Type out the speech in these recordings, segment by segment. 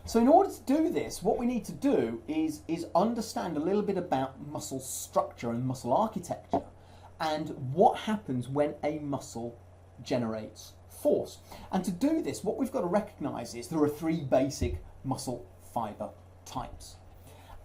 So in order to do this, what we need to do is understand a little bit about muscle structure and muscle architecture and what happens when a muscle generates force. And to do this, what we've got to recognize is there are three basic muscle fiber types.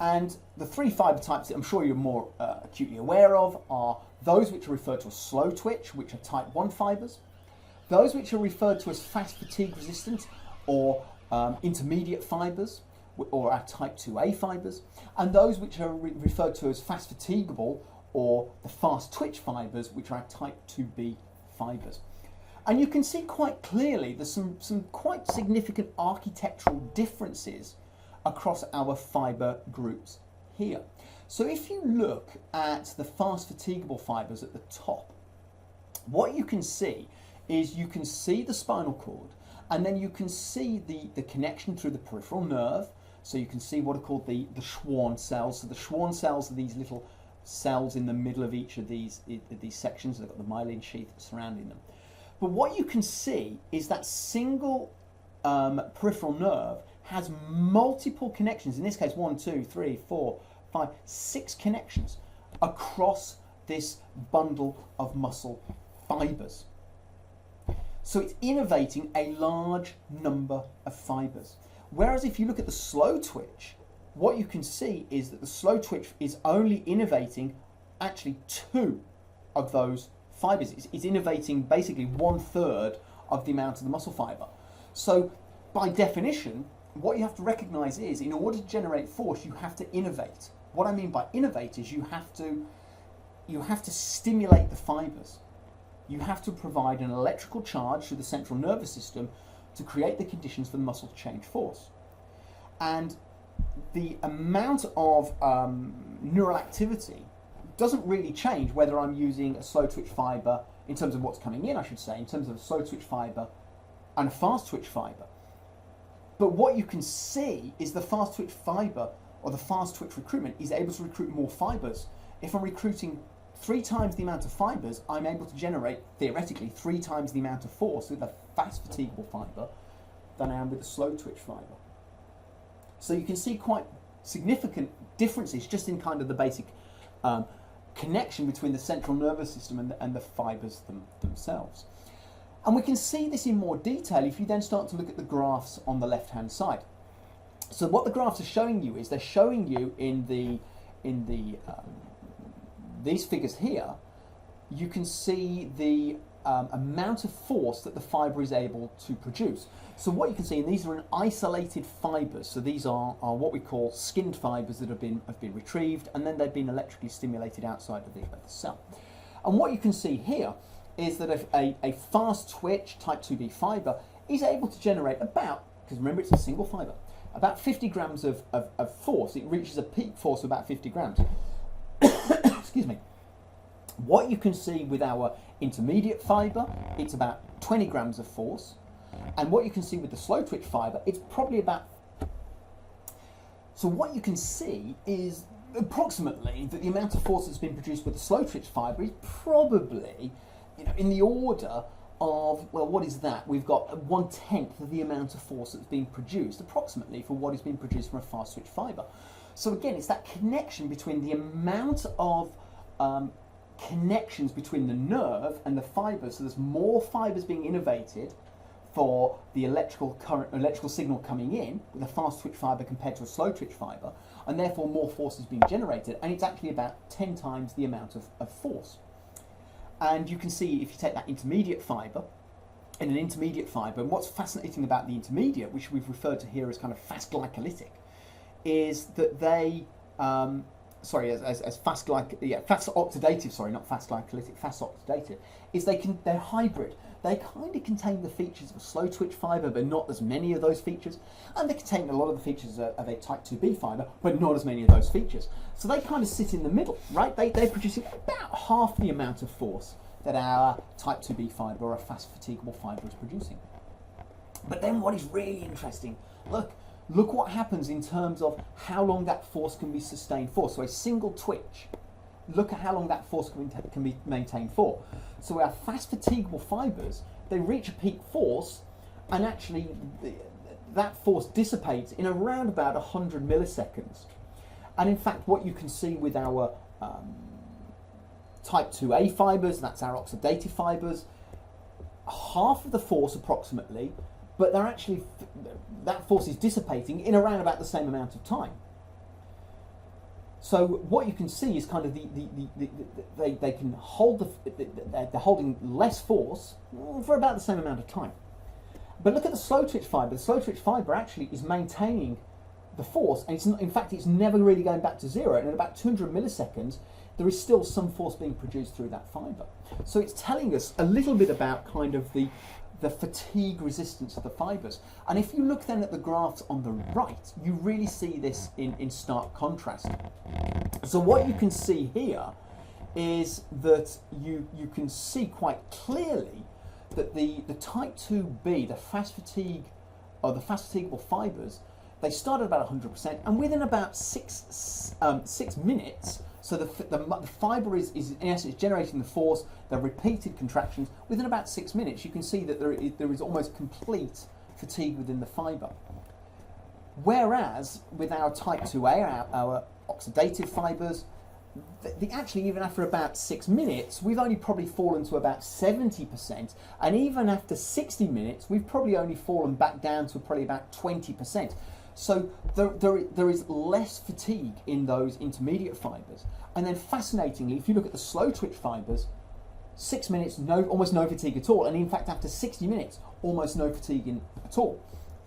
And the three fiber types that I'm sure you're more acutely aware of are those which are referred to as slow twitch, which are type 1 fibers, those which are referred to as fast fatigue resistant or intermediate fibers, or our type 2A fibers, and those which are referred to as fast fatigable or the fast twitch fibers, which are our type 2B fibers. And you can see quite clearly there's some quite significant architectural differences across our fiber groups here. So if you look at the fast fatigable fibers at the top, what you can see is you can see the spinal cord, and then you can see the connection through the peripheral nerve. So you can see what are called the Schwann cells. So the Schwann cells are these little cells in the middle of each of these sections. They've got the myelin sheath surrounding them. But what you can see is that single peripheral nerve has multiple connections. In this case, 1, 2, 3, 4, 5, 6 connections across this bundle of muscle fibers. So it's innervating a large number of fibers. Whereas if you look at the slow twitch, what you can see is that the slow twitch is only innervating actually 2 of those fibers. It's innervating basically 1/3 of the amount of the muscle fiber. So by definition, what you have to recognize is in order to generate force, you have to innervate. What I mean by innervate is you have to stimulate the fibers. You have to provide an electrical charge to the central nervous system to create the conditions for the muscle to change force. And the amount of neural activity doesn't really change whether I'm using a slow twitch fiber, in terms of what's coming in, I should say, in terms of a slow twitch fiber and a fast twitch fiber. But what you can see is the fast twitch fiber or the fast twitch recruitment is able to recruit more fibers. If I'm recruiting 3 times the amount of fibers, I'm able to generate, theoretically, 3 times the amount of force with a fast fatigable fiber than I am with a slow twitch fiber. So you can see quite significant differences just in kind of the basic connection between the central nervous system and the fibers themselves. And we can see this in more detail if you then start to look at the graphs on the left-hand side. So what the graphs are showing you is they're showing you in these figures here, you can see the amount of force that the fibre is able to produce. So what you can see, and these are in isolated fibres, so these are what we call skinned fibres that have been retrieved, and then they've been electrically stimulated outside of the cell. And what you can see here is that a fast twitch type 2B fibre is able to generate about, because remember it's a single fibre, about 50 grams of force. It reaches a peak force of about 50 grams. Excuse me. What you can see with our intermediate fibre, it's about 20 grams of force. And what you can see with the slow twitch fibre, it's probably about... So what you can see is approximately that the amount of force that's been produced with the slow twitch fibre is probably, in the order of, well, what is that? We've got 1/10 of the amount of force that's being produced, approximately, for what is being produced from a fast twitch fibre. So again, it's that connection between the amount of connections between the nerve and the fibres. So there's more fibres being innervated for the electrical signal coming in with a fast twitch fibre compared to a slow twitch fibre, and therefore more force is being generated, and it's actually about 10 times the amount of force. And you can see if you take that intermediate fibre, in an intermediate fibre, and what's fascinating about the intermediate, which we've referred to here as kind of fast glycolytic, is that they, fast oxidative, sorry, not fast glycolytic, fast oxidative, is they're hybrid. They kind of contain the features of a slow twitch fibre, but not as many of those features. And they contain a lot of the features of a type 2B fibre, but not as many of those features. So they kind of sit in the middle, right? They're producing about half the amount of force that our type 2B fibre or a fast fatigable fibre is producing. But then what is really interesting, look what happens in terms of how long that force can be sustained for. So a single twitch, look at how long that force can be maintained for. So our fast fatigable fibres, they reach a peak force, and actually that force dissipates in around about 100 milliseconds. And in fact, what you can see with our type 2A fibres, that's our oxidative fibres, half of the force approximately, but they're actually, that force is dissipating in around about the same amount of time. So what you can see is kind of they can hold they're holding less force for about the same amount of time. But look at the slow twitch fibre. The slow twitch fibre actually is maintaining the force, and it's not, in fact, it's never really going back to zero. And in about 200 milliseconds, there is still some force being produced through that fibre. So it's telling us a little bit about kind of the fatigue resistance of the fibres. And if you look then at the graphs on the right, you really see this in stark contrast. So what you can see here is that you can see quite clearly that the type 2B, the fast fatigue, or the fast fatigable fibres, they start at about 100%, and within about 6 minutes, so the fibre is in essence generating the force, the repeated contractions. Within about 6 minutes, you can see that there is almost complete fatigue within the fibre. Whereas with our type 2A, our oxidative fibres, actually even after about 6 minutes, we've only probably fallen to about 70%, and even after 60 minutes, we've probably only fallen back down to probably about 20%. So there is less fatigue in those intermediate fibres. And then fascinatingly, if you look at the slow twitch fibres, 6 minutes, almost no fatigue at all. And in fact, after 60 minutes, almost no fatigue at all.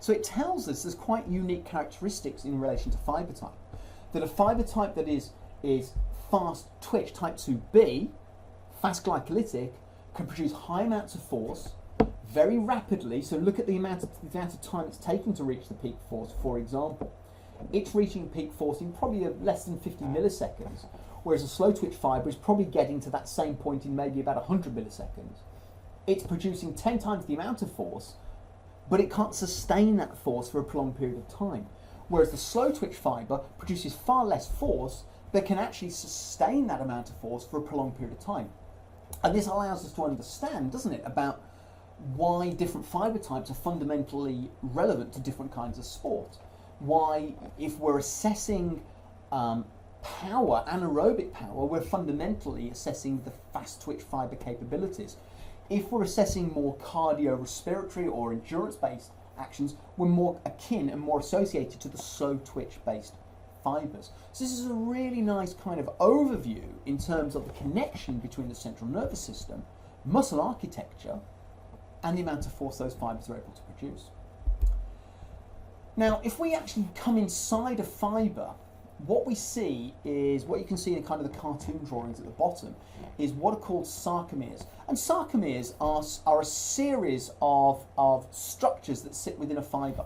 So it tells us there's quite unique characteristics in relation to fibre type. That a fibre type that is fast twitch, type 2B, fast glycolytic, can produce high amounts of force very rapidly. So look at the amount of time it's taking to reach the peak force, for example. It's reaching peak force in probably less than 50 milliseconds, whereas a slow twitch fibre is probably getting to that same point in maybe about 100 milliseconds. It's producing 10 times the amount of force, but it can't sustain that force for a prolonged period of time. Whereas the slow twitch fibre produces far less force, but can actually sustain that amount of force for a prolonged period of time. And this allows us to understand, doesn't it, about why different fibre types are fundamentally relevant to different kinds of sport. Why, if we're assessing power, anaerobic power, we're fundamentally assessing the fast twitch fibre capabilities. If we're assessing more cardiorespiratory or endurance-based actions, we're more akin and more associated to the slow twitch-based fibres. So this is a really nice kind of overview in terms of the connection between the central nervous system, muscle architecture, and the amount of force those fibres are able to produce. Now, if we actually come inside a fibre, what we see is, what you can see in kind of the cartoon drawings at the bottom, is what are called sarcomeres. And sarcomeres are a series of structures that sit within a fibre.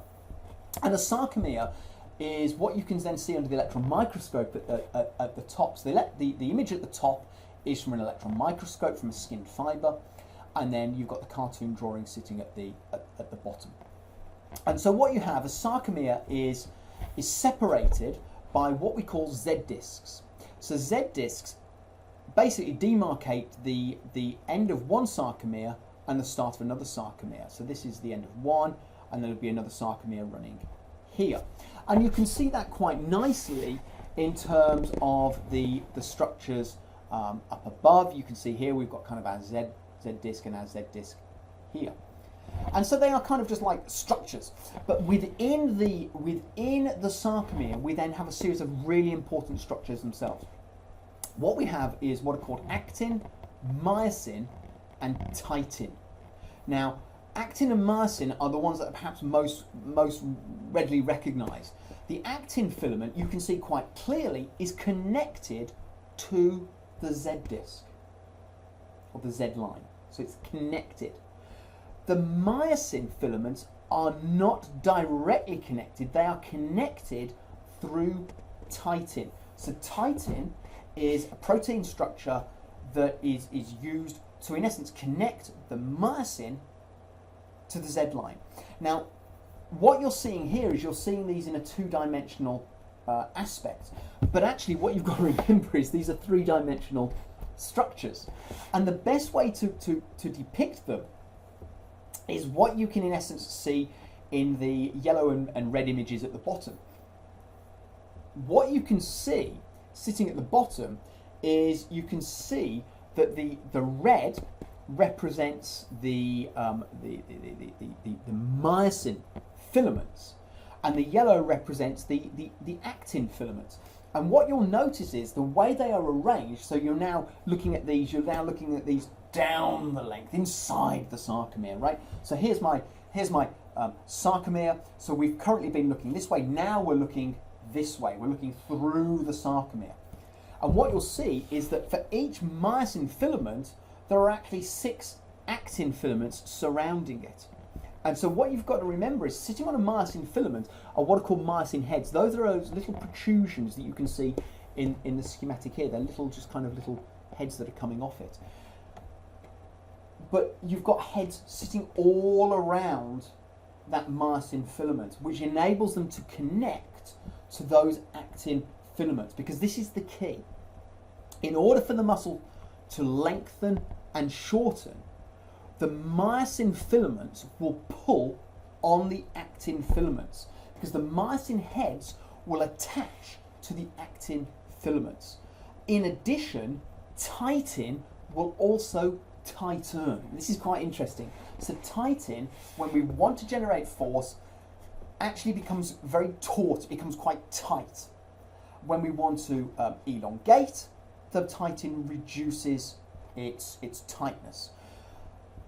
And a sarcomere is what you can then see under the electron microscope at the top. So the image at the top is from an electron microscope, from a skinned fibre, and then you've got the cartoon drawing sitting at the bottom. And so what you have, a sarcomere is separated by what we call Z discs. So Z discs basically demarcate the end of one sarcomere and the start of another sarcomere. So this is the end of one, and there'll be another sarcomere running here. And you can see that quite nicely in terms of the structures up above. You can see here we've got kind of our Z disc and our Z disc here. And so they are kind of just like structures. But within the sarcomere, we then have a series of really important structures themselves. What we have is what are called actin, myosin, and titin. Now, actin and myosin are the ones that are perhaps most readily recognized. The actin filament, you can see quite clearly, is connected to the Z disc, or the Z line. So it's connected. The myosin filaments are not directly connected. They are connected through titin. So titin is a protein structure that is used to, in essence, connect the myosin to the Z line. Now, what you're seeing here is you're seeing these in a two-dimensional aspect. But actually what you've got to remember is these are three-dimensional structures. And the best way to depict them is what you can in essence see in the yellow and red images at the bottom, what you can see sitting at the bottom is you can see that the red represents the myosin filaments, and the yellow represents the actin filaments. And what you'll notice is the way they are arranged. So you're now looking at these. You're now looking at these down the length, inside the sarcomere, right? So here's my sarcomere. So we've currently been looking this way. Now we're looking this way. We're looking through the sarcomere. And what you'll see is that for each myosin filament, there are actually 6 actin filaments surrounding it. And so what you've got to remember is sitting on a myosin filament are what are called myosin heads. Those are those little protrusions that you can see in the schematic here. They're little, just kind of little heads that are coming off it. But you've got heads sitting all around that myosin filament, which enables them to connect to those actin filaments, because this is the key. In order for the muscle to lengthen and shorten, the myosin filaments will pull on the actin filaments, because the myosin heads will attach to the actin filaments. In addition, titin will also tighten. This is quite interesting. So titin, when we want to generate force, actually becomes very taut, it becomes quite tight. When we want to elongate, the titin reduces its tightness.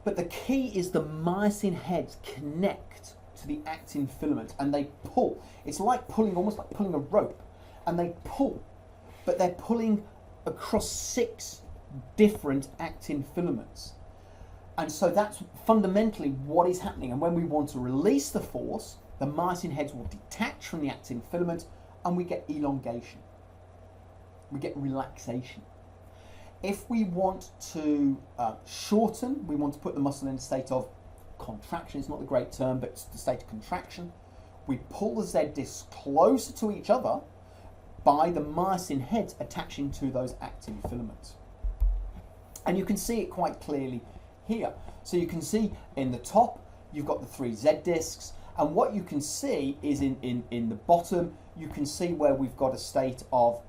But the key is the myosin heads connect to the actin filament and they pull. It's like pulling, almost like pulling a rope, and they pull, but they're pulling across 6 different actin filaments. And so that's fundamentally what is happening. And when we want to release the force, the myosin heads will detach from the actin filament and we get elongation. We get relaxation. If we want to shorten, we want to put the muscle in a state of contraction. It's not the great term, but it's the state of contraction. We pull the Z discs closer to each other by the myosin heads attaching to those actin filaments. And you can see it quite clearly here. So you can see in the top, you've got the 3 Z discs, and what you can see is in the bottom, you can see where we've got a state of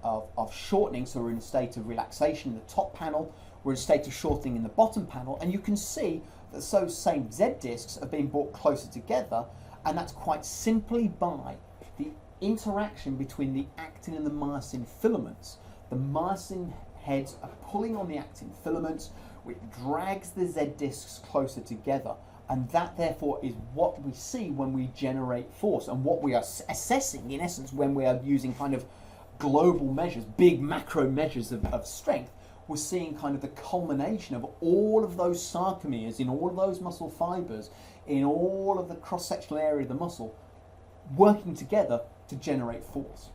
shortening. So we're in a state of relaxation in the top panel, we're in a state of shortening in the bottom panel, and you can see that those same Z discs are being brought closer together, and that's quite simply by the interaction between the actin and the myosin filaments. The myosin heads are pulling on the actin filaments, which drags the Z discs closer together. And that, therefore, is what we see when we generate force, and what we are assessing, in essence, when we are using kind of global measures, big macro measures of strength. We're seeing kind of the culmination of all of those sarcomeres in all of those muscle fibers, in all of the cross-sectional area of the muscle, working together to generate force.